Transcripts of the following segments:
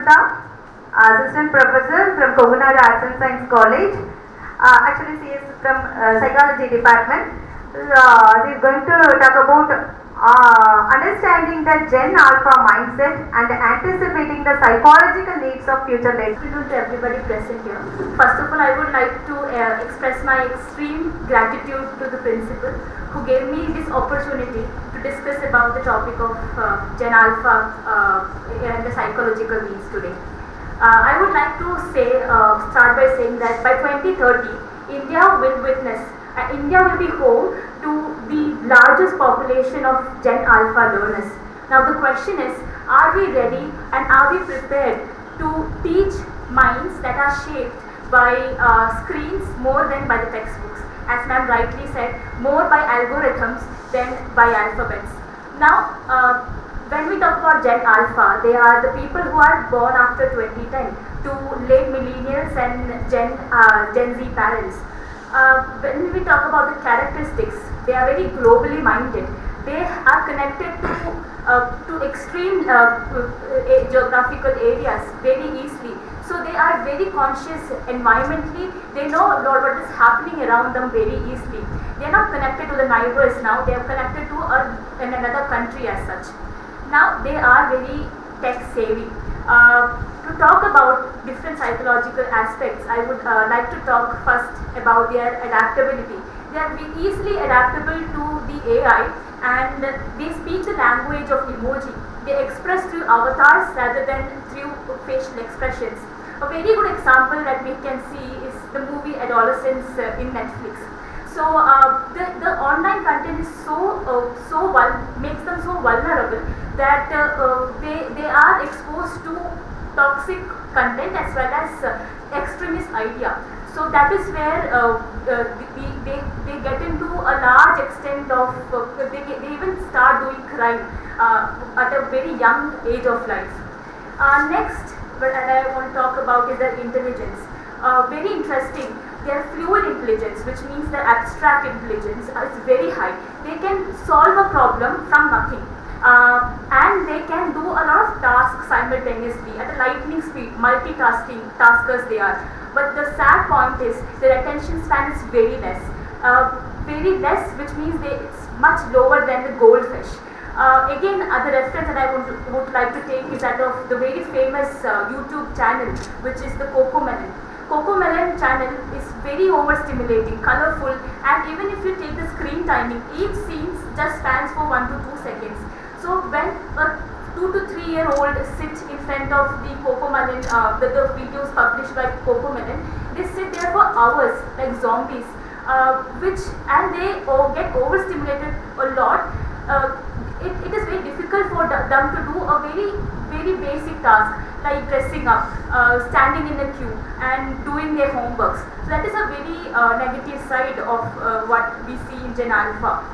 Assistant Professor from Kogunadu Arts and Science College. Actually, she is from Psychology Department. She is going to talk about understanding the Gen Alpha mindset and anticipating the psychological needs of future leaders. Good afternoon to everybody present here. First of all, I would like to express my extreme gratitude to the principal who gave me this opportunity to discuss about the topic of Gen Alpha and the psychological needs today. I would like to start by saying that by 2030, India will be home to the largest population of Gen Alpha learners. Now the question is, are we ready and are we prepared to teach minds that are shaped by screens more than by the textbooks? As ma'am rightly said, more by algorithms than by alphabets. Now, when we talk about Gen Alpha, they are the people who are born after 2010 to late millennials and Gen Z parents. When we talk about the characteristics, they are very globally minded. They are connected to extreme geographical areas very easily. So they are very conscious environmentally. They know what is happening around them very easily. They are not connected to the neighbors now. They are connected to in another country as such. Now they are very tech savvy. To talk about different psychological aspects, I would like to talk first about their adaptability. They are easily adaptable to the AI and they speak the language of emoji. They express through avatars rather than through facial expressions. A very good example that we can see is the movie Adolescence in Netflix. So the online content is makes them so vulnerable that they are exposed to toxic content as well as extremist idea. So that is where they get into a large extent of they even start doing crime at a very young age of life. Next, what I want to talk about is their intelligence. Very interesting. Their fluid intelligence, which means their abstract intelligence, is very high. They can solve a problem from nothing. And they can do a lot of tasks simultaneously at a lightning speed, taskers they are. But the sad point is their attention span is very less. Which means it's much lower than the goldfish. Again, the reference that I would like to take is that of the very famous YouTube channel, which is the Cocomelon. Cocomelon channel is very overstimulating, colorful, and even if you take the screen timing, each scene just spans for 1 to 2 seconds. So when a 2 to 3 year old sits in front of the Cocomelon, the videos published by Cocomelon, they sit there for hours like zombies, and they get overstimulated a lot. It is very difficult for them to do a very basic task like dressing up, standing in a queue and doing their homeworks. So that is a very negative side of what we see in Gen Alpha.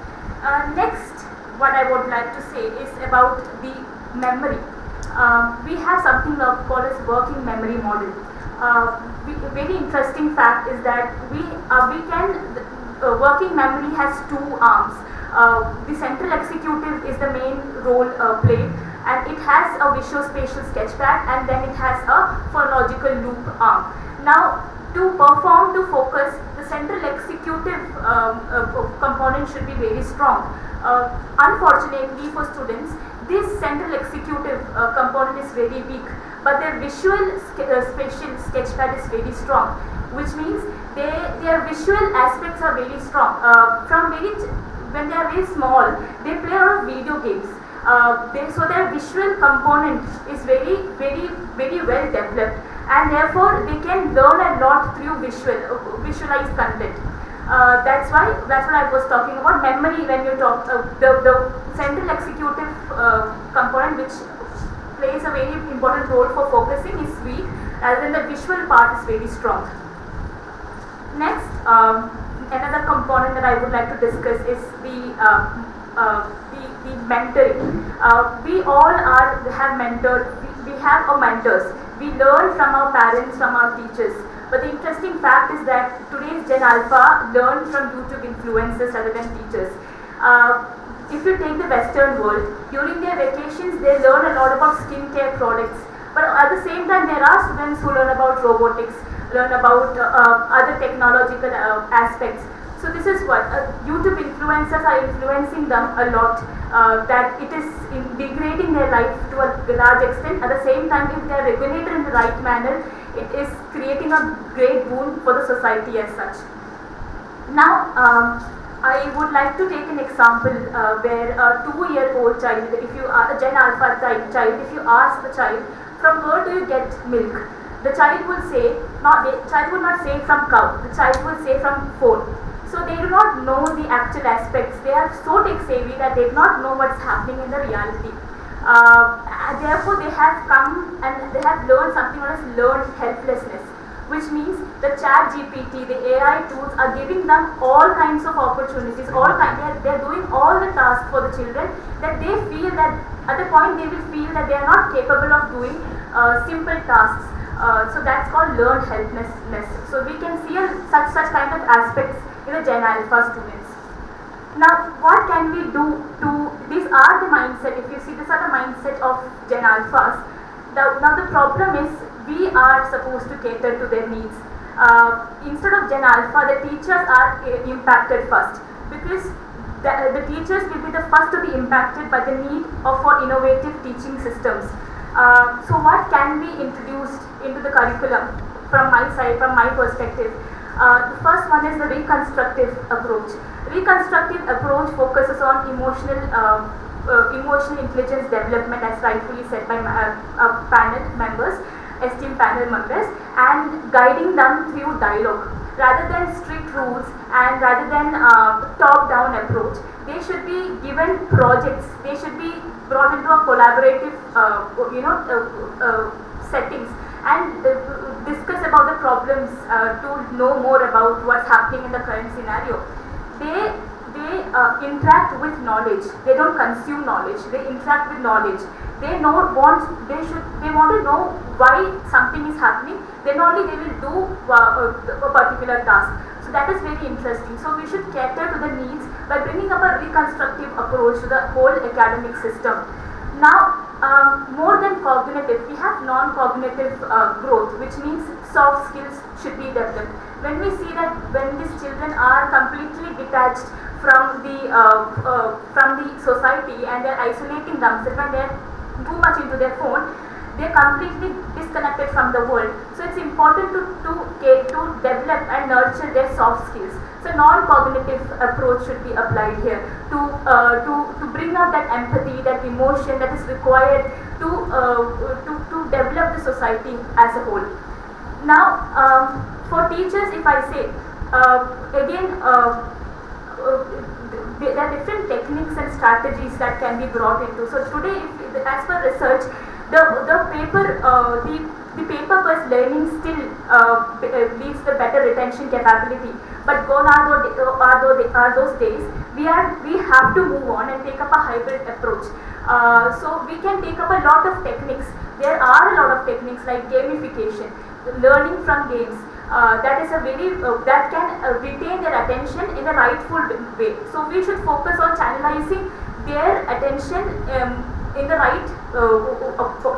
Next, what I would like to say is about the memory. We have something called as working memory model. Very interesting fact is that working memory has 2 arms. The central executive is the main role played, and it has a visual-spatial sketchpad, and then it has a phonological loop arm. Now, to focus, the central executive component should be very strong. Unfortunately for students, this central executive component is very weak, but their visual-spatial sketchpad is very strong, which means their visual aspects are very strong. When they are very small, they play a lot of video games. So their visual component is very well developed, and therefore they can learn a lot through visualized content. That's what I was talking about memory. When you talk the central executive component, which plays a very important role for focusing, is weak, rather than the visual part is very strong. Next, another component that I would like to discuss is the mentoring. We all have mentors. We have our mentors. We learn from our parents, from our teachers. But the interesting fact is that today's Gen Alpha learn from YouTube influencers rather than teachers. If you take the Western world, during their vacations they learn a lot about skincare products, But at the same time, there are students who learn about robotics, learn about other technological aspects. So this is what YouTube influencers are influencing them a lot, that it is degrading their life to a large extent. At the same time, if they are regulated in the right manner, it is creating a great boon for the society as such. Now, I would like to take an example where a 2-year-old child, if you are a Gen Alpha child, if you ask the child, from where do you get milk? The child will say, the child will not say from cow, the child will say from phone. So they do not know the actual aspects. They are so tech savvy that they do not know what's happening in the reality. Therefore, they have come and they have learned something known as learned helplessness, which means the ChatGPT, the AI tools are giving them all kinds of opportunities, they are doing all the tasks for the children, that they feel that at the point they will feel that they are not capable of doing simple tasks. So that's called learned helplessness. So we can see such kind of aspects in the Gen Alpha students. Now, what can we do to, these are the mindset, if you see, these are the mindset of Gen Alphas. Now the problem is, we are supposed to cater to their needs. Instead of Gen Alpha, the teachers are impacted first, because the teachers will be the first to be impacted by the need for innovative teaching systems. So what can be introduced into the curriculum from my side, from my perspective? The first one is the reconstructive approach. Reconstructive approach focuses on emotional intelligence development, as rightfully said by panel members, esteemed panel members, and guiding them through dialogue. Rather than strict rules and rather than top-down approach, they should be given projects. They should be brought into a collaborative, settings, and discuss about the problems to know more about what's happening in the current scenario. They interact with knowledge. They don't consume knowledge. They interact with knowledge. They want to know why something is happening. Then only they will do a particular task. So that is very interesting. So we should cater to the needs by bringing up a reconstructive approach to the whole academic system. Now, more than cognitive, we have non-cognitive growth, which means soft skills should be developed. When we see that when these children are completely detached from the society and they are isolating themselves and they are too much into their phone, they are completely disconnected from the world. So it's important to develop and nurture their soft skills. So non-cognitive approach should be applied here to bring out that empathy, that emotion that is required to develop the society as a whole. Now, for teachers, if I say again, there are different techniques and strategies that can be brought into. So today, as per research, the paper-based learning still leads the better retention capability. But gone are those days. We have to move on and take up a hybrid approach. So we can take up a lot of techniques. There are a lot of techniques like gamification, learning from games. That is a very that can retain their attention in a rightful way. So we should focus on channelizing their attention in the right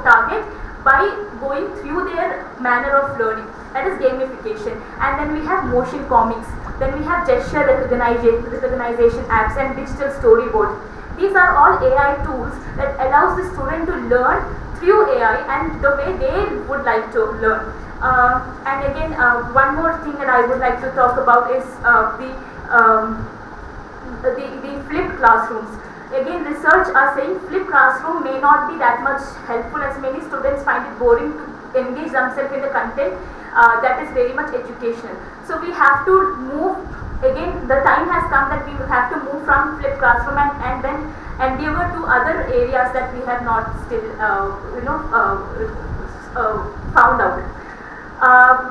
target by going through their manner of learning. That is gamification. And then we have motion comics. Then we have gesture recognition apps and digital storyboard. These are all AI tools that allows the student to learn through AI and the way they would like to learn. And again, one more thing that I would like to talk about is the flipped classrooms. Again, research are saying flipped classroom may not be that much helpful, as many students find it boring to engage themselves in the content that is very much educational. So we have to move, again the time has come that we will have to move from flipped classroom and then endeavor to other areas that we have not still found out.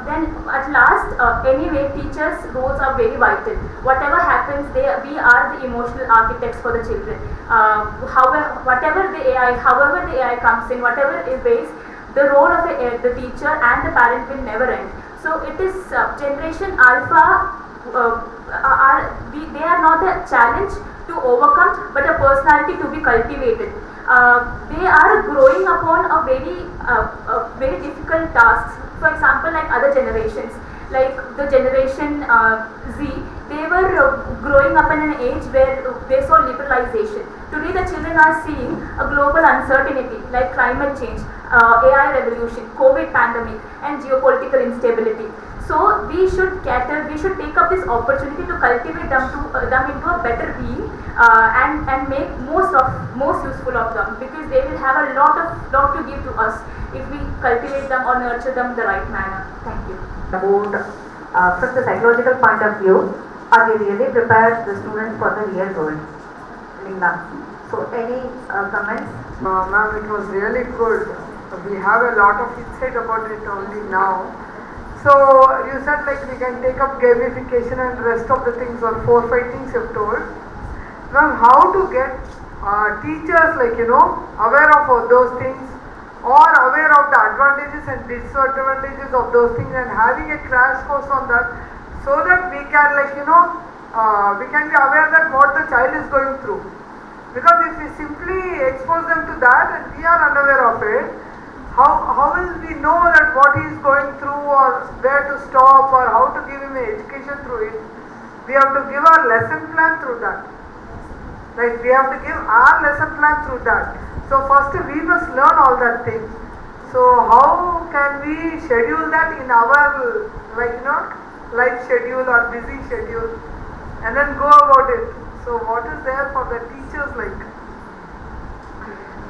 Then at last, anyway, teachers' roles are very vital. Whatever happens, we are the emotional architects for the children. However the AI comes in, whatever it ways, the role of the teacher and the parent will never end. So it is Generation Alpha. They are not a challenge to overcome, but a personality to be cultivated. they are growing upon a very difficult tasks. For example, like other generations, like the generation Z, they were growing up in an age where they saw liberalization. Today the children are seeing a global uncertainty like climate change, AI revolution, COVID pandemic and geopolitical instability. So we should take up this opportunity to cultivate them into a better being, and make most useful of them, because they will have a lot to give to us if we cultivate them or nurture them the right manner. Thank you. About from the psychological point of view, are they really prepared the students for the real world? Linda. So any comments? Ma'am, it was really good. We have a lot of insight about it only now. So you said like we can take up gamification and rest of the things, or 4-5 things you've told. Ma'am, how to get teachers aware of those things, or aware of the advantages and disadvantages of those things, and having a crash course on that, so that we can we can be aware that what the child is going through. Because if we simply expose them to that and we are unaware of it, how will we know that what he is going through, or where to stop, or how to give him an education through it? We have to give our lesson plan through that. Like we have to give our lesson plan through that. So first we must learn all that thing. So how can we schedule that in our life schedule or busy schedule, and then go about it? So what is there for the teachers like?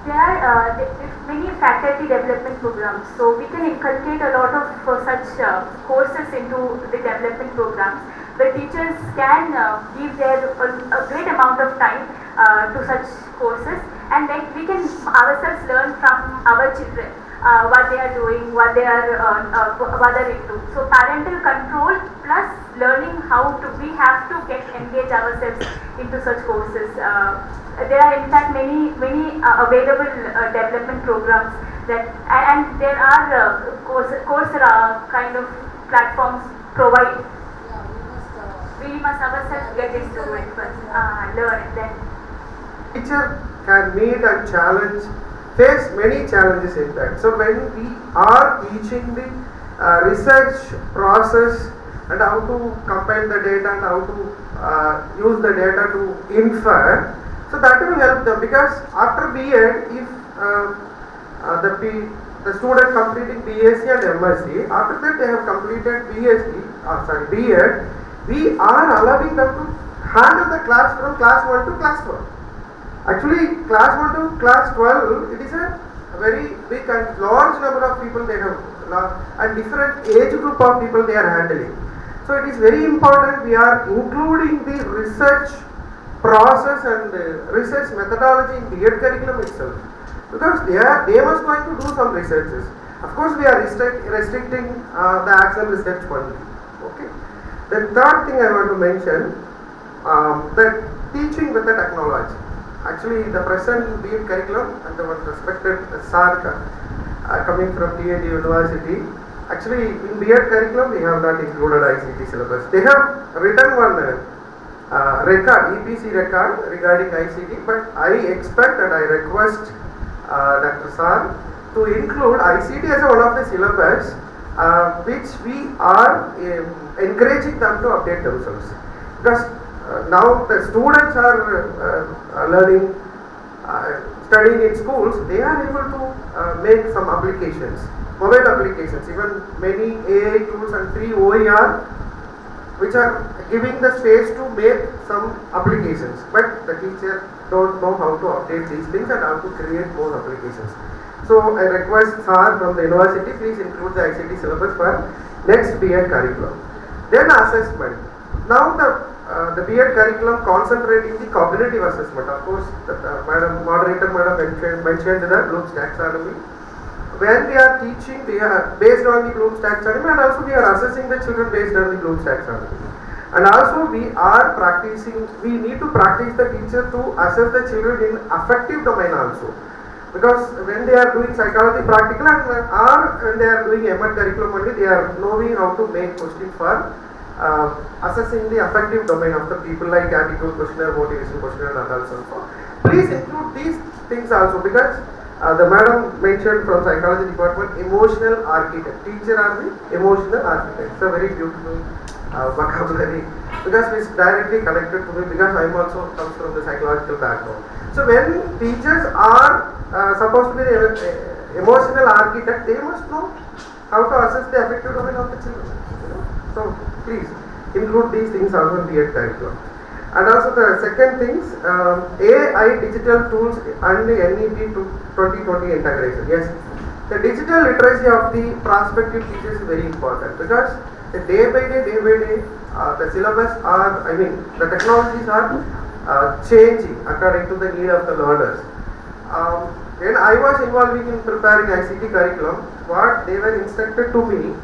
There are many faculty development programs, so we can inculcate a lot of such courses into the development programs, where teachers can give their a great amount of time to such courses, and then we can ourselves learn from our children what they are doing, what they are into. So parental control plus learning how to, we have to engage ourselves into such courses. There are in fact many available development programs that, and there are Coursera kind of platforms provide. We must ourselves get into it first, learn it then. Teacher can meet a challenge, face many challenges in that. So when we are teaching the research process and how to compile the data and how to use the data to infer, so that will help them, because after B.Ed, if the student completing BSc and MSc, after that they have completed B.Ed, we are allowing them to handle the class from class 1 to class 12. Actually, class 1 to class 12, it is a very big and large number of people they have, and different age group of people they are handling. So it is very important we are including the research process and research methodology in B.Ed curriculum itself, because they must going to do some researches. Of course, we are restricting the actual research only. Okay. The third thing I want to mention, that teaching with the technology. Actually, the present B.Ed curriculum, and the one respected Sir coming from TAD University, actually in B.Ed curriculum we have not included ICT syllabus. They have written one record, EPC record regarding ICT, but I expect and I request Dr. Sir to include ICT as one of the syllabus, which we are encouraging them to update themselves, because now the students are learning, studying in schools, they are able to make some applications, mobile applications, even many AI tools and free OER, which are giving the space to make some applications, but the teacher don't know how to update these things and how to create more applications. So I request Sir from the university, please include the ICT syllabus for next B.Ed curriculum. Then assessment. Now the B.Ed curriculum concentrating the cognitive assessment. Of course, the moderator mentioned the Bloom's taxonomy. When we are teaching, we are based on the Bloom's taxonomy, and also we are assessing the children based on the Bloom's taxonomy. And also we are practicing, we need to practice the teacher to assess the children in affective domain also. Because when they are doing psychology practical and when they are doing M.Ed curriculum only, they are knowing how to make questions for assessing the affective domain of the people, like attitude questionnaire, motivation questionnaire and also. Please include these things also, because the madam mentioned from psychology department, emotional architect. Teacher are the emotional architect. It's a very beautiful vocabulary, because it's directly connected to me, because I'm also comes from the psychological background. So when teachers are supposed to be the emotional architect, they must know how to assess the affective domain of the children. So please include these things also in B.Ed curriculum. And also the second things, AI digital tools and the NEP 2020 integration. Yes, the digital literacy of the prospective teachers is very important, because the day by day, the syllabus are, the technologies are changing according to the need of the learners. When I was involving in preparing ICT curriculum, what they were instructed to me,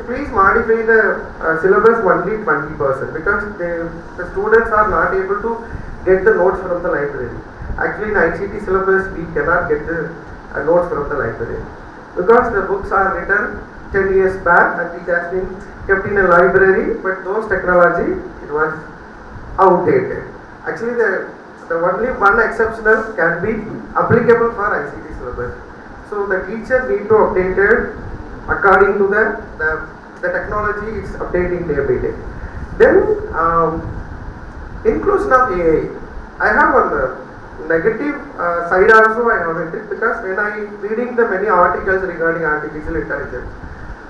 please modify the syllabus only 20%, because the students are not able to get the notes from the library. Actually, in ICT syllabus, we cannot get the notes from the library, because the books are written 10 years back and it has been kept in a library, but those technology, it was outdated. Actually, the only one exceptional can be applicable for ICT syllabus. So the teacher need to update it according to the technology is updating day by day. Then inclusion of AI. I have one negative side also I have it, because when I reading the many articles regarding artificial intelligence,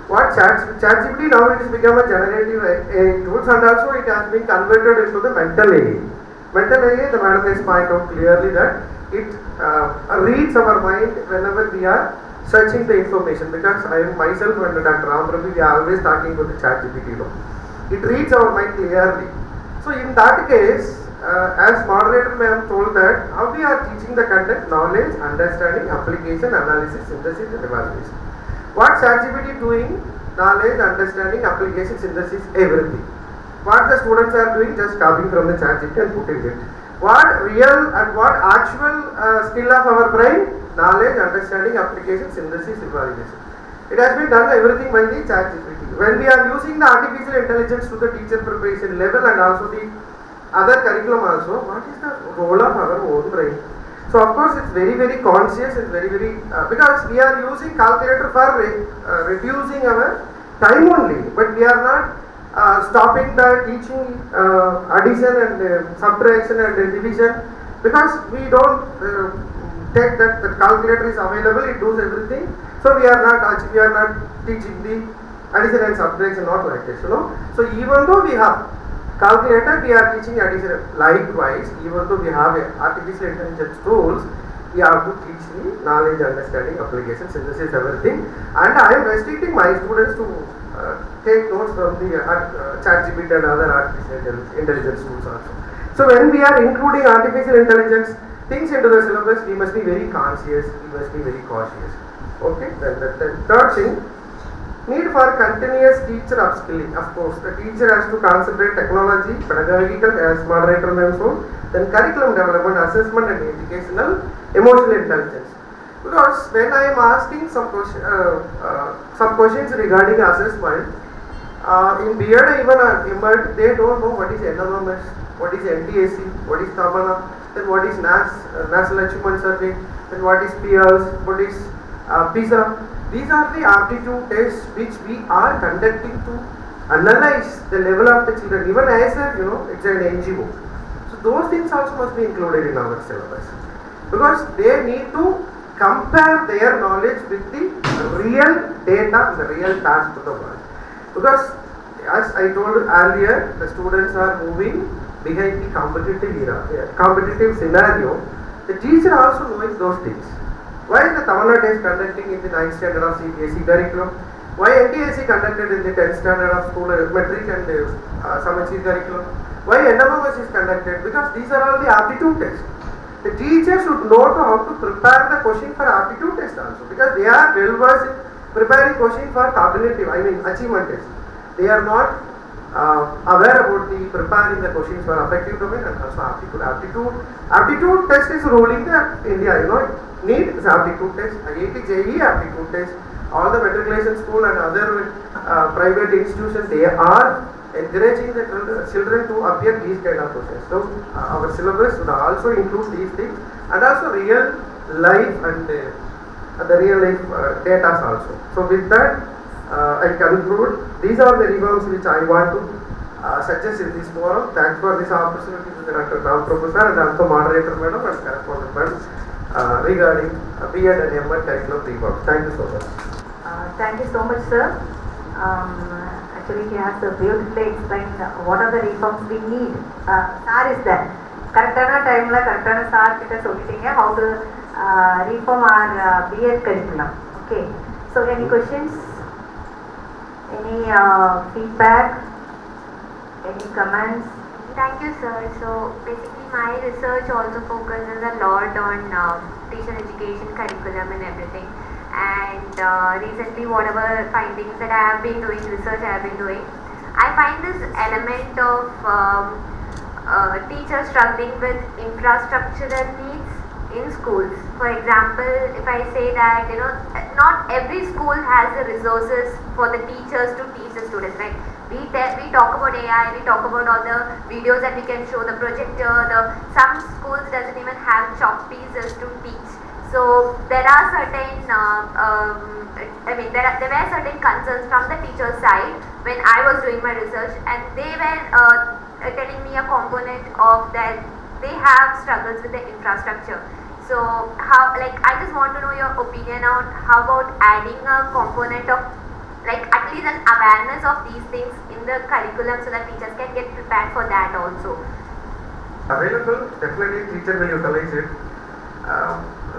what ChatGPT now it has become a generative AI tools, and also it has been converted into the mental AI. Mental AI, the madam has pointed out clearly that it reads our mind whenever we are searching the information, because I am myself and Dr. Ramprabhu, we are always talking about the ChatGPT. It reads our mind clearly. So in that case, as moderator ma'am told that how we are teaching the content, knowledge, understanding, application, analysis, synthesis and evaluation. What ChatGPT doing? Knowledge, understanding, application, synthesis, everything. What the students are doing, just copying from the ChatGPT and putting it. What real and what actual skill of our brain? Knowledge, understanding, application, synthesis, evaluation. It has been done everything by the ChatGPT. When we are using the artificial intelligence to the teacher preparation level and also the other curriculum also, what is the role of our own brain? So of course it's very conscious, it's very because we are using calculator for reducing our time only, but we are not stopping the teaching addition and subtraction and division, because we don't take that the calculator is available, it does everything. So we are not teaching the addition and subtraction, not like this, So even though we have calculator, we are teaching addition. Likewise, even though we have artificial intelligence tools, we have to teach the knowledge, understanding, application, synthesis, everything. And I am restricting my students to take notes from the ChatGPT and other artificial intelligence tools also. So when we are including artificial intelligence things into the syllabus, we must be very conscious, we must be very cautious. Okay, then the third thing, need for continuous teacher upskilling. Of course, the teacher has to concentrate technology, pedagogical, as moderator mentioned, then curriculum development, assessment and educational, emotional intelligence. Because when I am asking some questions regarding assessment, in B.Ed even M.Ed, they don't know what is NMS, what is NTSC, what is Tamana, then what is National Achievement Survey, then what is PIAS, what is PISA. These are the aptitude tests which we are conducting to analyze the level of the children. Even as it's an NGO. So those things also must be included in our syllabus, because they need to compare their knowledge with the real data, the real task to the world. Because as I told earlier, the students are moving behind the competitive scenario. The teacher also knowing those things. Why is the Tamil Nadu is conducting in the 9th standard of CBSE curriculum? Why NTSC conducted in the 10th standard of school metric and Samachir curriculum? Why NMS is conducted? Because these are all the aptitude tests. The teacher should know how to prepare the question for aptitude test also, because they are well versed in preparing question for cognitive, achievement test. They are not aware about the preparing the questions for affective domain and also aptitude. Aptitude test is ruling the India, NEET is aptitude test, IIT JEE aptitude test, all the matriculation school and other private institutions, they are encouraging the children to appear these kind of questions. So our syllabus would also include these things and also real life and the real life data also. So with that, I conclude. These are the reforms which I want to suggest in this forum. Thanks for this opportunity to Dr. Ram Professor and also moderator madam and correspondent madam regarding B.Ed and M.Ed curriculum reforms. Thank you so much. Thank you so much, sir. Actually, he has beautifully explained what are the reforms we need. Sir is there. Correct time la correct sir kita solitenge how to reform our B.Ed curriculum. Okay. So any questions? Any feedback? Any comments? Thank you, sir. So basically my research also focuses a lot on teacher education curriculum and everything. And recently whatever findings that I have been doing, research I have been doing, I find this element of teachers struggling with infrastructural needs in schools. For example, if I say that, not every school has the resources for the teachers to teach the students, right? We talk about AI, we talk about all the videos that we can show, the projector, some schools doesn't even have chalk pieces to teach. So there are certain, there were certain concerns from the teacher's side when I was doing my research, and they were telling me a component of that they have struggles with the infrastructure. So how, I just want to know your opinion on how about adding a component of at least an awareness of these things in the curriculum so that teachers can get prepared for that also. Available, definitely teacher will utilize it.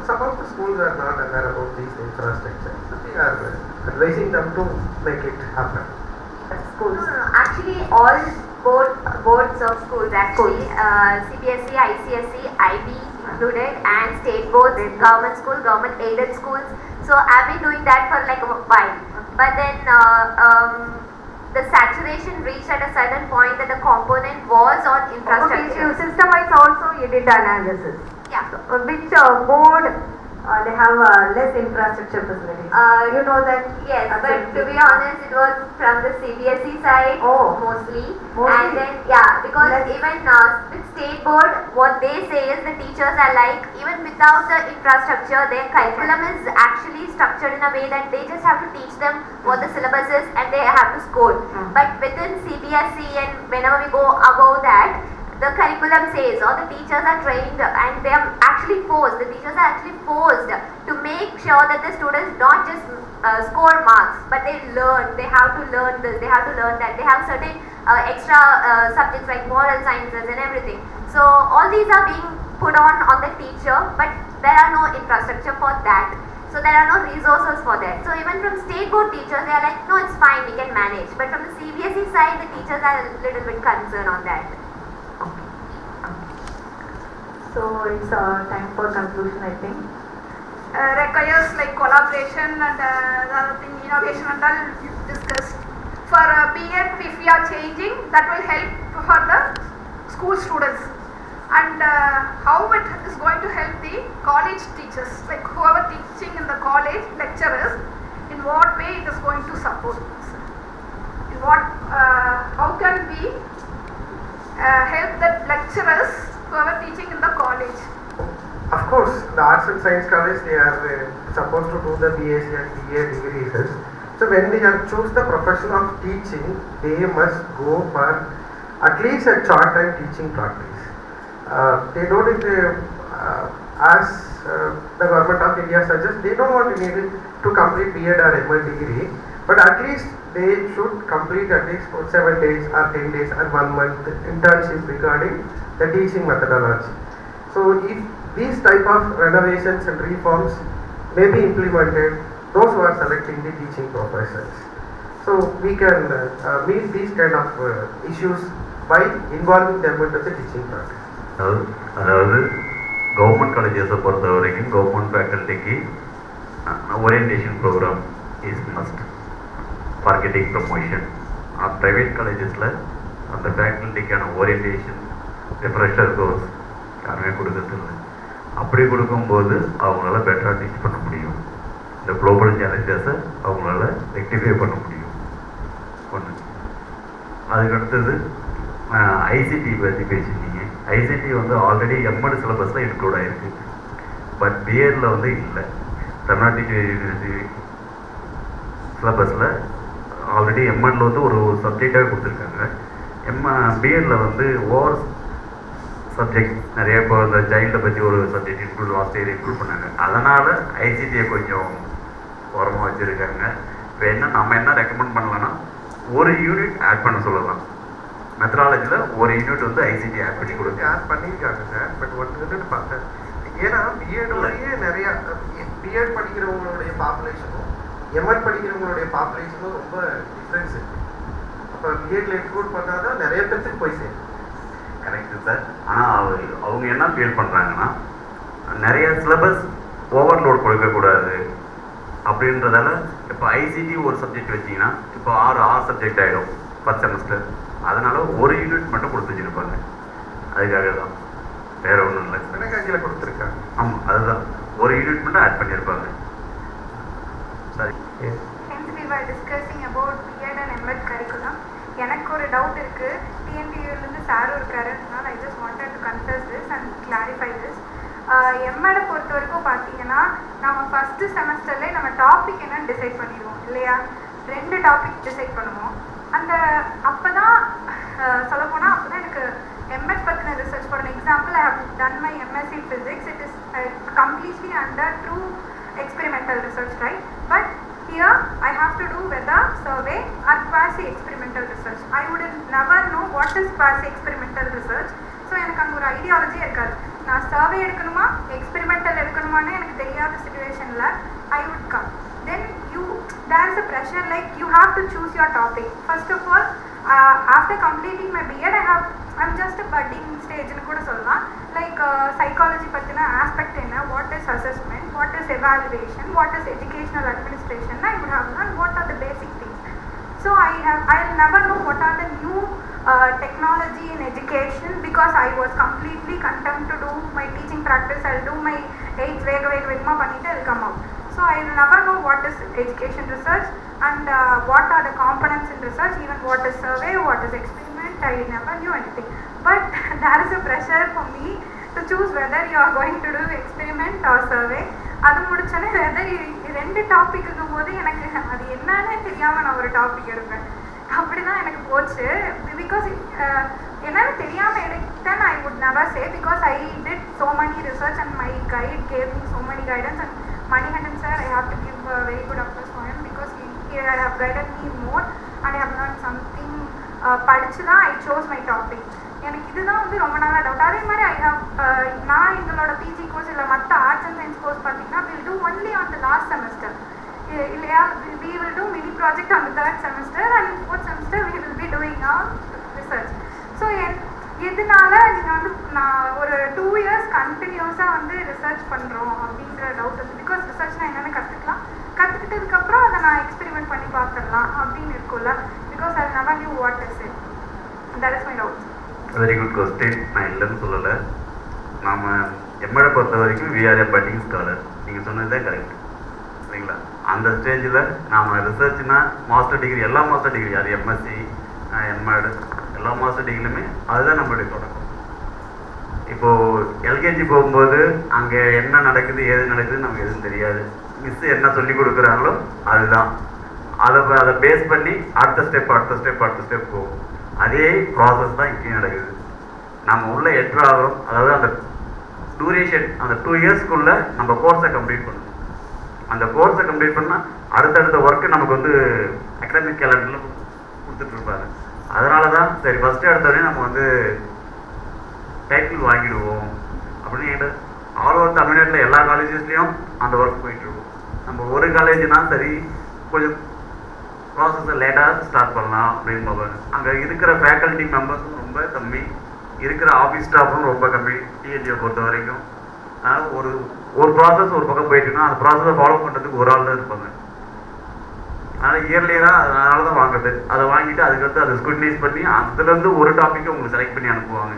Some of the schools are not aware about these infrastructure. We are advising them to make it happen. Schools. Actually, all boards of schools actually, CBSE, ICSE, IB included, and state boards, government school, government aided schools. So I've been doing that for a while. But then the saturation reached at a certain point that the component was on infrastructure. Okay, system-wise also you did analysis. Yeah. Which board they have less infrastructure facilities? You know that? Yes, but to be honest, it was from the CBSE side mostly. And then, because even with state board, what they say is the teachers are even without the infrastructure, their curriculum is actually structured in a way that they just have to teach them what the syllabus is and they have to score. But within CBSE and whenever we go above that, the curriculum says, or the teachers are trained and they are actually forced, the teachers are actually forced to make sure that the students not just score marks, but they learn, they have to learn this, they have to learn that, they have certain extra subjects like moral sciences and everything. So all these are being put on the teacher, but there are no infrastructure for that. So there are no resources for that. So even from state board teachers, they are like, no, it's fine, we can manage. But from the CBSE side, the teachers are a little bit concerned on that. So it's time for conclusion, I think. Requires collaboration and the other thing, innovation and all discussed. For B.Ed, if we are changing, that will help for the school students. And how it is going to help the college teachers, whoever teaching in the college, lecturers, in what way it is going to support us? In what, how can we help the lecturers who are teaching in the college? Of course, the Arts and Science College, they are supposed to do the BSc and BA degrees. So when they have choose the profession of teaching, they must go for at least a short-time teaching practice. They don't, as the government of India suggests, they don't want to need it to complete B.Ed or M.Ed degree, but at least they should complete at least for 7 days or 10 days or 1 month internship regarding the teaching methodology. So if these type of renovations and reforms may be implemented, those who are selecting the teaching professions, so we can meet these kind of issues by involving them into the teaching practice. அதாவது government காலேஜஸை பொறுத்த வரைக்கும் government ஃபேக்கல்ட்டிக்கு orientation program is must for getting promotion. Private காலேஜஸில் அந்த ஃபேக்கல்ட்டிக்கான orientation refresher course யாருமே கொடுக்கறதில்லை. அப்படி கொடுக்கும்போது அவங்களால பெட்டராக டீச் பண்ண முடியும். இந்த குளோபல் சேலஞ்சஸை அவங்களால ரெக்டிஃபை பண்ண முடியும். ஒன்று அதுக்கடுத்தது ஐசிடி பற்றி பேசியிருந்தீங்க. ஐசிடி வந்து ஆல்ரெடி எம்எட் சிலபஸில் இன்க்ளூட் ஆகிருக்கு. பட் பிஎட்டில் வந்து இல்லை. தமிழ்நாடு யூனிவர்சிட்டி சிலபஸில் ஆல்ரெடி எம்எட்டில் வந்து ஒரு சப்ஜெக்டாக கொடுத்துருக்காங்க. பிஎட்டில் வந்து ஓவர் சப்ஜெக்ட் நிறைய. இப்போ இந்த சைல்டை பற்றி ஒரு subject include last year include பண்ணாங்க. அதனால் ஐசிடியை கொஞ்சம் ஓரமாக வச்சுருக்காங்க. இப்போ நம்ம என்ன ரெக்கமெண்ட் பண்ணலான்னா ஒரு யூனிட் ஆட் பண்ண சொல்லலாம். மெத்தடாலஜியில் ஒரு யூனிட் வந்து ஐசிடி ஆட் பண்ணி கொடுங்க. ஆட் பண்ணியிருக்காங்க சார். பட் ஒன்று யூனிட் பார்த்தேன். ஏன்னா பிஎட்லேயே நிறையா பிஎட் படிக்கிறவங்களுடைய பாப்புலேஷனும் எம்எட் படிக்கிறவங்களுடைய பாப்புலேஷனும் ரொம்ப டிஃப்ரென்ஸ் இருக்குது. அப்போ பிஎட்ல இன்க்ளூட் பண்ணால் தான் நிறைய பேருக்கு போய் சேரும். Correct sir. ஆனால் அவங்க என்ன ஃபீல் பண்ணுறாங்கன்னா நிறைய சிலபஸ் ஓவர்லோட் கொடுக்கக்கூடாது அப்படின்றதால இப்போ ஐசிடி ஒரு சப்ஜெக்ட் வச்சிங்கன்னா இப்போ 6 சப்ஜெக்ட் ஆகிடும் ஃபர்ஸ்ட் செமஸ்டர். அதனால் ஒரு யூனிட் மட்டும் கொடுத்து வச்சுருப்பாங்க. அதுக்காக தான், வேறு ஒன்றும் இல்லை. கணக்காட்சியில் கொடுத்துருக்காங்க. ஆமாம், அதுதான் ஒரு யூனிட் மட்டும் ஆட் பண்ணியிருப்பாங்க. சரி. Hence we were discussing about B.Ed and M.Ed curriculum. எனக்கு ஒரு டவுட் இருக்குது. டிஎன்டியூலேருந்து சாரும் இருக்காரு. அதனால I just wanted to confess this and clarify this. எம்எடை பொறுத்த வரைக்கும் பார்த்தீங்கன்னா நம்ம ஃபஸ்ட்டு செமஸ்டர்லேயே நம்ம டாபிக் என்னன்னு டிசைட் பண்ணிடுவோம் இல்லையா? 2 டாபிக் டிசைட் பண்ணுவோம். அந்த அப்போ தான் சொல்லப்போனால் அப்போ தான் எனக்கு எம்எட் பற்றின research. For example, I have done my M Sc physics. It is completely under true experimental research, right? But here I have to do weather survey or quasi experimental research. I would never know what is quasi experimental research. So எனக்கு அங்கே ஒரு ideology இருக்காது. நான் survey எடுக்கணுமா experimental எடுக்கணுமான்னு எனக்கு தெரியாத சிச்சுவேஷனில் I would come. Then there is a pressure like you have to choose your topic. First of all, after completing my B.Ed, I'm just a budding stage னு கூட சொல்லலாம். Like psychology பற்றின aspect என்ன, what is assessment, what is evaluation, what is educational administration, I would have learned what are the basic things. So I'll never know what are the new technology in education because I was completely content to do my teaching practice. I'll do my 8th வேகமாக பண்ணிட்டு I'll come out. So I will never know what is education research and what are the components in research, even what is survey, what is experiment. I never knew anything. But there is a pressure for me to choose whether you are going to do experiment or survey. அது முடிச்சோன்னே weather 2 topic இருக்கும்போது எனக்கு அது என்னன்னே தெரியாமல் நான் ஒரு topic எடுப்பேன். அப்படி தான் எனக்கு போச்சு. பிகாஸ் என்னன்னு தெரியாமல் எடுத்தேன் I would never say because I did so many research and my guide gave me so many guidance. And Manikandan sir, I have to give a very good applause for him because he have guided me more and I have learned something. படிச்சு தான் I chose my topic. எனக்கு இதுதான் வந்து ரொம்ப நாளாக doubt. அதே மாதிரி நான் எங்களோட பிஜி கோர்ஸ் இல்லை மற்ற ஆர்ட்ஸ் அண்ட் சயின்ஸ் கோர்ஸ் பார்த்தீங்கன்னா will do only on the last semester இல்லையா? we will do mini project on the 3rd semester and 4th semester we will be doing our research. So எதனால நீங்கள் வந்து நான் ஒரு 2 years கண்டினியூஸாக வந்து research பண்ணுறோம் அப்படின்ற டவுட் வந்து பிகாஸ் ரிசர்ச்னால் என்னென்னு கற்றுக்கிட்டதுக்கப்புறம் அதை நான் எக்ஸ்பெரிமெண்ட் பண்ணி பார்த்துடலாம் அப்படின்னு இருக்கும்ல. Because I never new what is it. That is my doubt. Very good question. நான் இல்லைன்னு சொல்லலை. நாம் எம்எடை பொறுத்த வரைக்கும் we are a budding scholar. நீங்கள் சொன்னது தான் கரெக்ட் சரிங்களா? அந்த ஸ்டேஜில் நாம் ரிசர்ச்னா மாஸ்டர் டிகிரி, எல்லா மாஸ்டர் டிகிரி, அது எம்எஸ்சி எம்எட் எல்லா மாஸ்டர் டிகிரிலுமே அதுதான் நம்மளுடைய தொடக்கம். இப்போது எல்கேஜி போகும்போது அங்கே என்ன நடக்குது ஏது நடக்குது நமக்கு எதுவும் தெரியாது. மிஸ் என்ன சொல்லி கொடுக்குறாங்களோ அதுதான். அதை பேஸ் பண்ணி அடுத்த ஸ்டெப் போகும். அதே ப்ராசஸ் தான் இப்படியும் நடக்குது. நம்ம உள்ள என்ட்ரு ஆகிறோம். அதாவது அந்த டூரேஷன் அந்த 2 இயர்ஸ்க்குள்ளே நம்ம கோர்ஸை கம்ப்ளீட் பண்ணணும். அந்த கோர்ஸை கம்ப்ளீட் பண்ணால் அடுத்தடுத்த ஒர்க்கு நமக்கு வந்து அகாடமிக் கேலண்டரில் கொடுத்துட்ருப்பாரு. அதனால தான் சரி ஃபஸ்ட்டு எடுத்தோடனே நம்ம வந்து டைட்டில் வாங்கிடுவோம் அப்படின்னு ஆல் ஓவர் தமிழ்நாட்டில் எல்லா காலேஜஸ்லேயும் அந்த ஒர்க் போயிட்டுருக்கும். நம்ம ஒரு காலேஜ்னா சரி கொஞ்சம் ப்ராசஸை லேட்டாக ஸ்டார்ட் பண்ணலாம் அப்படின்னு பார்ப்பாங்க. அங்கே இருக்கிற ஃபேக்கல்ட்டி மெம்பர்ஸும் ரொம்ப கம்மி, இருக்கிற ஆஃபீஸ் ஸ்டாஃபும் ரொம்ப கம்மி டிஎன்டியை பொறுத்த வரைக்கும். அதனால் ஒரு ப்ராசஸ் ஒரு பக்கம் போயிட்டுருக்கோம். அந்த ப்ராசஸை ஃபாலோ பண்ணுறதுக்கு ஒரு ஆள் தான் இருப்பாங்க. அதனால் இயர்லியராக அதனால தான் வாங்குறது. அதை வாங்கிட்டு அதுக்கடுத்து அதை ஸ்குட்னைஸ் பண்ணி அதுலேருந்து ஒரு டாப்பிக்கை உங்களுக்கு செலக்ட் பண்ணி அனுப்புவாங்க.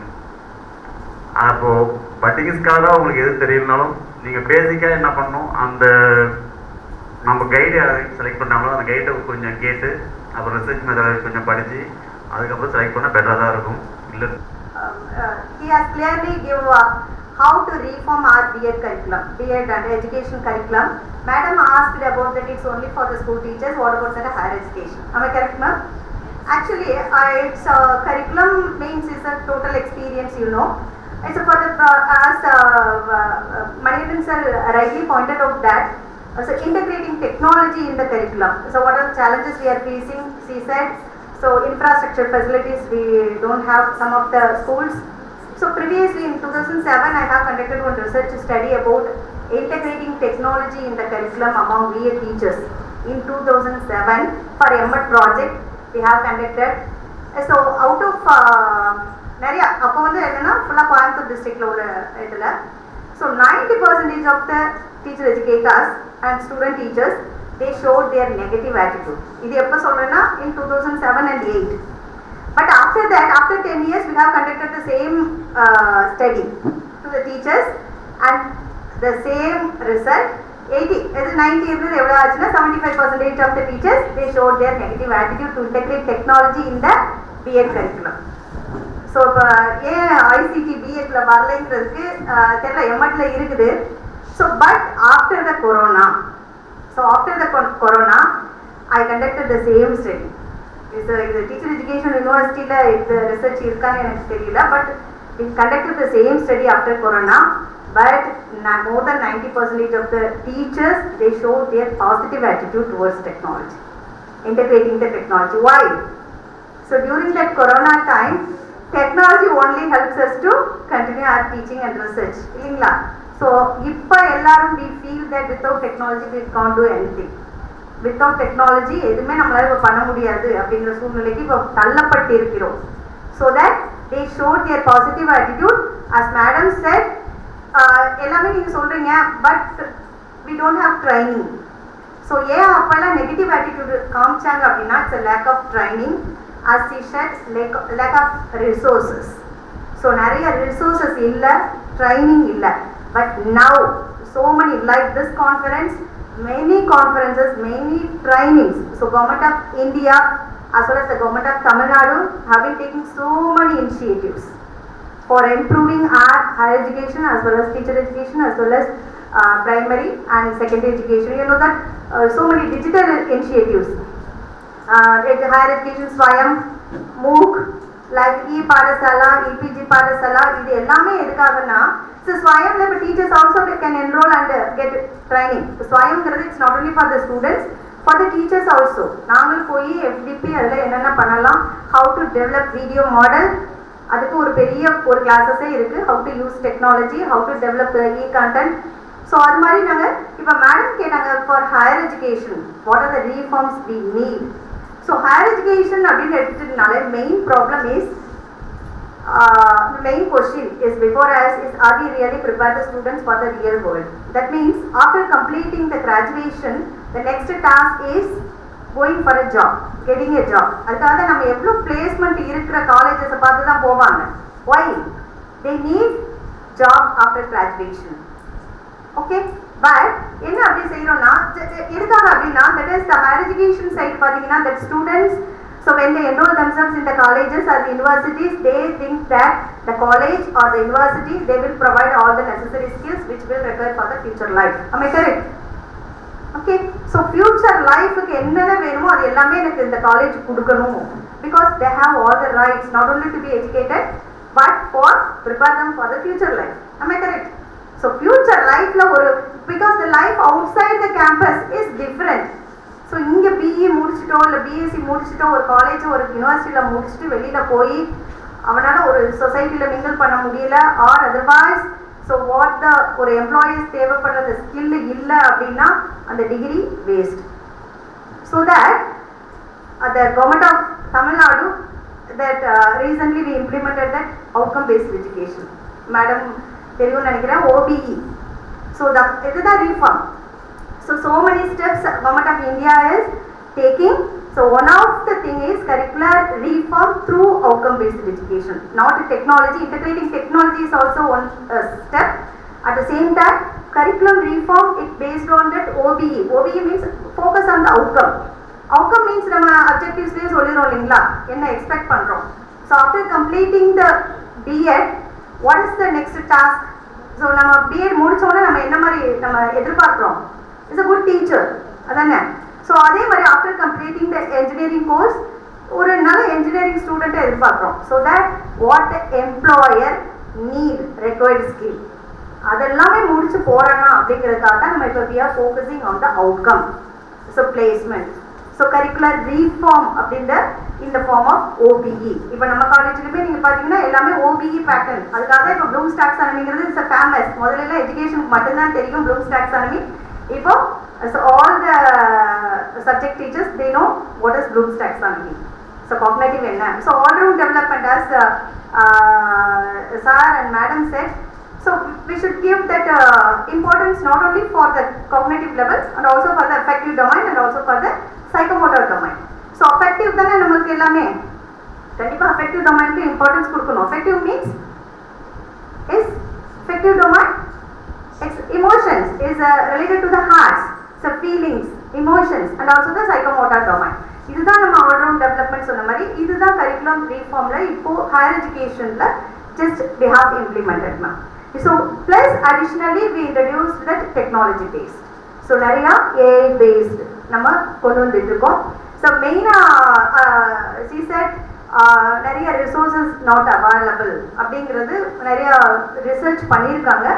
அப்போது பட்டிங்ஸ்க்காக தான் உங்களுக்கு எது தெரியலனாலும் நீங்கள் பேசிக்காக என்ன பண்ணணும், அந்த நம்ம கைடு செலக்ட் பண்ணாங்களோ அந்த கைடை கொஞ்சம் கேட்டு அப்புறம் ரிசர்ச் மெத்தட் கொஞ்சம் படித்து அதுக்கப்புறம் செலக்ட் பண்ணால் பெட்டராக தான் இருக்கும். இல்லை he has clearly give how to reform our B.Ed curriculum, B.Ed and education curriculum. Madam asked about that it's only for the school teachers. What about the higher education? Am I correct, ma'am? Actually, its curriculum means is a total experience, you know. It's for the as Manikandan sir rightly pointed out that so integrating technology in the curriculum. So what are the challenges we are facing? She said. So infrastructure facilities we don't have some of the schools. So previously in 2007 I have conducted one research study about integrating technology in the curriculum among B.Ed teachers. In 2007 for M.Ed project we have conducted. So out of நிறைய அப்போ வந்து என்னன்னா ஃபுல்லாக கோயம்புத்தூர் டிஸ்ட்ரிக்டில் உள்ள இதில் so 90% of the teacher educators and student teachers they showed their negative attitude. இது எப்போ சொல்றேன்னா in 2007 and 8. But after that, after 10 years, we have conducted the same study to the teachers and the same result. 90 இருந்தது எவ்வளோ ஆச்சுன்னா 75% of the teachers they showed their negative attitude to integrate technology in the B.Ed curriculum. So இப்போ ஏன் ICT B.Edல வரலைங்கிறதுக்கு தெரியல, M.Edல இருக்குது. So but after the corona, so after the corona I conducted the same study. இது teacher education யூனிவர்சிட்டியில் இந்த research இருக்கான்னு எனக்கு தெரியல, but we conducted the same study after corona, but more than 90% of the teachers they showed their positive attitude towards technology, integrating the technology. Why? So during that corona time technology only helps us to continue our teaching and research இல்லைங்களா. So இப்போ எல்லாரும் we feel that without technology we can't do anything. Without technology எதுவுமே நம்மளால இப்போ பண்ண முடியாது அப்படிங்கிற சூழ்நிலைக்கு இப்போ தள்ளப்பட்டு இருக்கிறோம். So that they showed their positive attitude. As madam said, எல்லாமே நீங்கள் சொல்கிறீங்க but we don't have training. So ஏன் அப்போல்லாம் நெகட்டிவ் attitude காமிச்சாங்க அப்படின்னா it's a lack of training, as she said lack of resources. So நிறைய resources இல்லை, training இல்லை. But now so many, like this conference, many conferences, many trainings. So government of India as well as the government of Tamil Nadu have been taking so many initiatives for improving our higher education as well as teacher education as well as primary and secondary education. You know that so many digital initiatives, higher education Swayam, MOOC, like e-Pathashala, EPG Pathashala, இது எல்லாமே எதுக்காகனா so Swayamல இப்போ teachers also can enroll and get training. So Swayamங்கிறது it's not only for the students, for the teachers also. நாங்கள் போய் FDP அதில் என்னென்ன பண்ணலாம், how to develop video model, அதுக்கு ஒரு பெரிய ஒரு கிளாஸஸே இருக்குது, how to use technology, how to develop e-content. So அது மாதிரி நாங்கள் இப்போ மேடம் கேட்டாங்க for higher education what are the reforms we need. So higher education அப்படின்னு எடுத்துட்டனால main problem is the main question is before us is are we really prepare the students for the real world. That means after completing the graduation the next task is going for a job, getting a job. அதுக்காக நம்ம எவ்வளோ placement இருக்கிற காலேஜஸை பார்த்து தான் போவாங்க. Why? They need job after graduation. Okay, but என்ன அப்படி செய்யறோம்னா எதுக்காக அப்படின்னா that is the higher education side பார்த்தீங்கன்னா that students, so when they enroll themselves in the colleges or the universities they think that the college or the university they will provide all the necessary skills which will require for the future life. Am I correct? Okay, so future life க்கு என்னென்ன வேணுமோ அது எல்லாமே எனக்கு இந்த college கொடுக்கணும், because they have all the rights not only to be educated but for prepare them for the future life. Am I correct? So future life la ஒரு because the life outside the campus is different. So இங்கே BE முடிச்சிட்டோ இல்லை BSc முடிச்சிட்டோ ஒரு college ஒரு யூனிவர்சிட்டியில் முடிச்சுட்டு வெளியில் போய் அவனால் ஒரு சொசைட்டியில் மிங்கிள் பண்ண முடியல or otherwise so what the ஒரு எம்ப்ளாயீஸ் தேவைப்படுற ஸ்கில் இல்லை அப்படின்னா அந்த degree waste. So that the government of Tamil Nadu that recently we implemented that outcome based education. Madam தெரியும் நினைக்கிறேன் OBE. So இதுதான் reform. So many steps government of India is taking. So one of the thing is curricular reform through outcome based education, not technology. Integrating technology is also one step. At the same time curriculum reform it based on that OBE. OBE means focus on the outcome. outcome means நம்ம objectives சொல்லிரோம் இல்லீங்களா என்ன expect பண்றோம். So after completing the B.Ed, what is the next task? So நம்ம B.Ed முடிச்ச உடனே நம்ம என்ன மாதிரி நம்ம எதிர்பார்க்கிறோம்? Is a good teacher. அதானே? So அதே மாதிரி after completing the engineering course ஒரு நல்ல engineering student எதிர்பார்க்கிறோம். So that what the employer need required skill. அதெல்லாமே முடிச்சு போறேன்னா அப்படிங்கிறதுக்காக தான் நம்ம இப்போ we are focusing on the outcome. So placement. So curricular reform அப்படின்ற in the form of OBE. இப்போ நம்ம காலேஜ்லயுமே நீங்க பாத்தீங்கன்னா எல்லாமே OBE pattern. அதுக்காக தான் இப்போ Bloom's taxonomyங்கிறது is a famous. முதல்ல எல்லாம் எஜுகேஷனுக்கு மட்டும்தான் தெரியும் Bloom's taxonomy. இப்போ so all the subject teachers they know what is Bloom's taxonomy. So cognitive என்ன? So all round development as sir and madam said. So we should give that importance not only for the cognitive level and also for the affective domain and also for the psychomotor domain. So affective தானே நமக்கு எல்லாமே கண்டிப்பா affective domainக்கு importance கொடுக்கணும். Affective means is affective domain emotions is related to the hearts, so feelings, emotions and also the psychomotor domain. இதுதான் நம்ம all round development சொன்ன மாதிரி இதுதான் curriculum reformல இப்போ higher educationல just we have implemented now. So plus additionally we introduced that technology based. So நிறைய AI based நம்ம கொண்டு வந்துட்டு இருக்கோம். So main she said நிறைய resources not available அப்படிங்கிறது நிறைய research பண்ணியிருக்காங்க.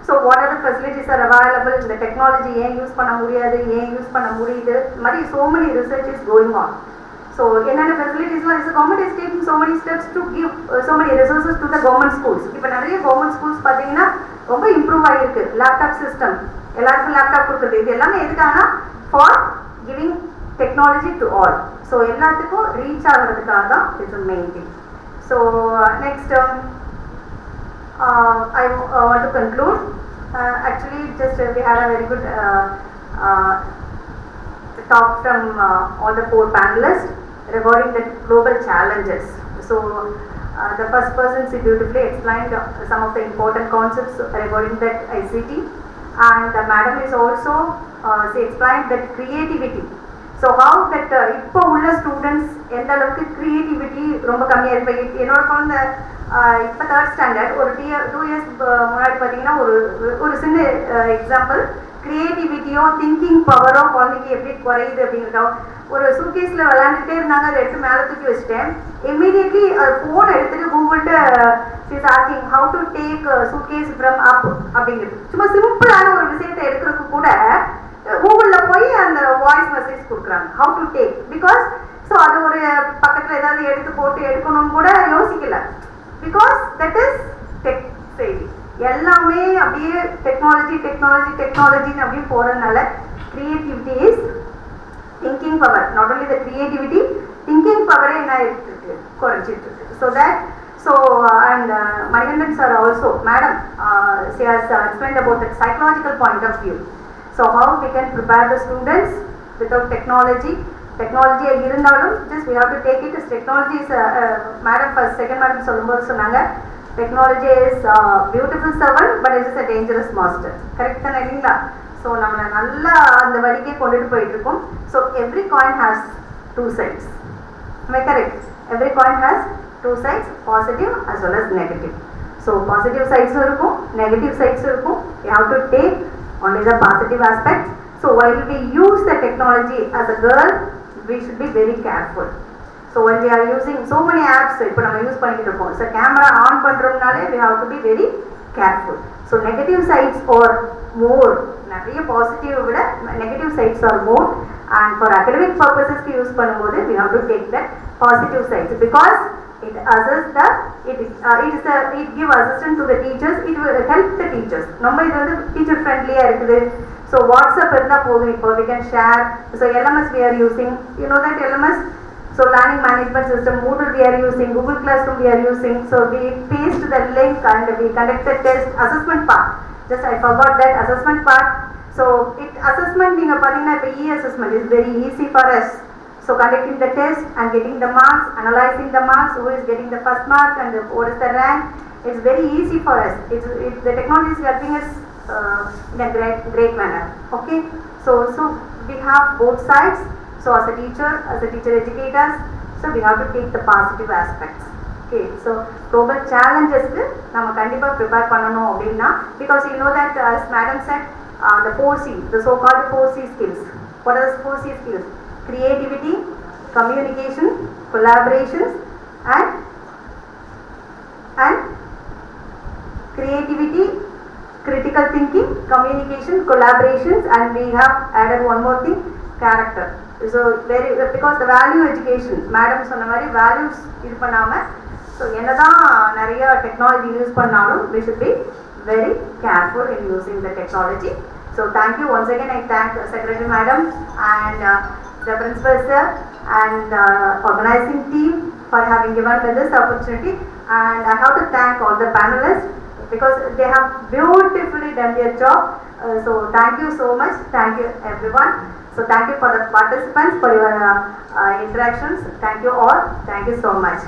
So what are the facilities are available, இந்த technology ஏன் யூஸ் பண்ண முடியாது ஏன் யூஸ் பண்ண முடியுது மாதிரி so many research is going on. So என்னென்ன ஃபெசிலிட்டிஸ்லாம் is the government is taking so many steps to give so many resources to the government schools. இப்போ நிறைய government schools பார்த்தீங்கன்னா ரொம்ப இம்ப்ரூவ் ஆகிருக்கு. லேப்டாப் சிஸ்டம் எல்லாருக்கும் லேப்டாப் கொடுக்குறது இது எல்லாமே எதுக்காகனா for giving technology to all. So எல்லாத்துக்கும் ரீச் ஆகிறதுக்காக தான் it's main thing. So next I want to conclude. Actually just we had a very good talk from all the 4 panelists regarding the global challenges. So the first person she beautifully explained some of the important concepts regarding that ICT, and the madam is also she explained that creativity. So how that இப்போ உள்ள students எந்த அளவுக்கு creativity ரொம்ப கம்மியா இருக்கு. என்னோட குழந்தை இப்போ 3rd standard ஒரு 2 years முன்னாடி பார்த்தீங்கன்னா ஒரு சின்ன எக்ஸாம்பிள் கிரியேட்டிவிட்டியோ திங்கிங் பவரோ குழந்தைக்கு எப்படி குறையுது அப்படிங்கிறதோ ஒரு சூட்கேஸில் விளையாண்டுட்டே இருந்தாங்க அதை எடுத்து மேலே தூக்கி வச்சுட்டேன். இம்மீடியட்லி ஃபோன் எடுத்துட்டு கூகுள்கிட்ட is asking how to take suitcase from up அப்படிங்கிறது சும்மா சிம்பிளான ஒரு விஷயத்தை எடுக்கிறதுக்கு கூட கூகுளில் போய் அந்த வாய்ஸ் மெசேஜ் கொடுக்குறாங்க how to take because so அது ஒரு பக்கத்தில் ஏதாவது எடுத்து போட்டு எடுக்கணும்னு கூட யோசிக்கல because that is tech savvy எல்லாமே அப்படியே டெக்னாலஜி டெக்னாலஜி டெக்னாலஜின்னு அப்படியே போகிறதுனால creativity is thinking power not only the creativity thinking பவரே என்ன இருக்கு குறைச்சிட்டு இருக்கு. So that so and Manikandan sir also madam she has explained about the psychological point of view. So how we can prepare the students without technology இருந்தாலும் just we have to take it as technology is madam first second madam சொல்லும்போது சொன்னாங்க technology is a beautiful servant but it is a dangerous master. Correct தானே இல்லைங்களா? So நம்மளை நல்லா அந்த வழிக்கே கொண்டுட்டு போயிட்டு இருக்கோம். So every coin has 2 sides. Am I correct? Every coin has 2 sides, positive as well as negative. So positive sides இருக்கும் negative sides இருக்கும். You have to take only the positive aspects. So while we use the technology as a girl, we should be very careful. So when we are using so many apps, இப்போ நம்ம use பண்ணிட்டு இருக்கோம். So camera on பண்றோம்னாலே we have to be very careful. So negative sides are more. நிறைய positive விட negative sides are more. And for academic purposes use பண்ணும்போது we have to take that positive sides because it assists the it give assistance to the teachers. It will help the teachers. நம்ம இது வந்து teacher friendly இருக்குது. So WhatsApp இருந்தா போதும் இப்போ we can share. So LMS we are using. You know that LMS? So learning management system, Moodle we are using, Google Classroom we are using. So we paste the link and we conduct the test assessment part. Just I forgot that assessment part. So assessment நீங்க பாத்தீங்கன்னா இப்போ e-assessment is very easy for us. So conducting the test and getting the marks, analyzing the marks, who is getting the first mark and what is the rank. It's very easy for us. The technology is helping us in a great manner. Okay. So we have both sides. So So as a teacher educators, so we have to take the positive aspects. Okay, so global challenges க்கு நம்ம கண்டிப்பா prepare பண்ணணும் அப்படின்னா, because you know that as madam said, the 4C, the so called 4C skills. What are the 4C skills? Creativity, communication, collaborations, and creativity, critical thinking, communication, collaborations, and we have added one more thing, character. So very, because the value education, madam சொன்ன மாதிரி values இது பண்ணாம, so என்னதான் நிறைய technology use பண்ணாலும் we should be very careful in using the technology. So thank you once again. I thank Secretary Madam and the Principal Sir and organizing team for having given me this opportunity, and I have to thank all the panelists because they have beautifully done their job. So thank you so much. Thank you everyone. So thank you for the participants for your interactions. Thank you all. Thank you so much.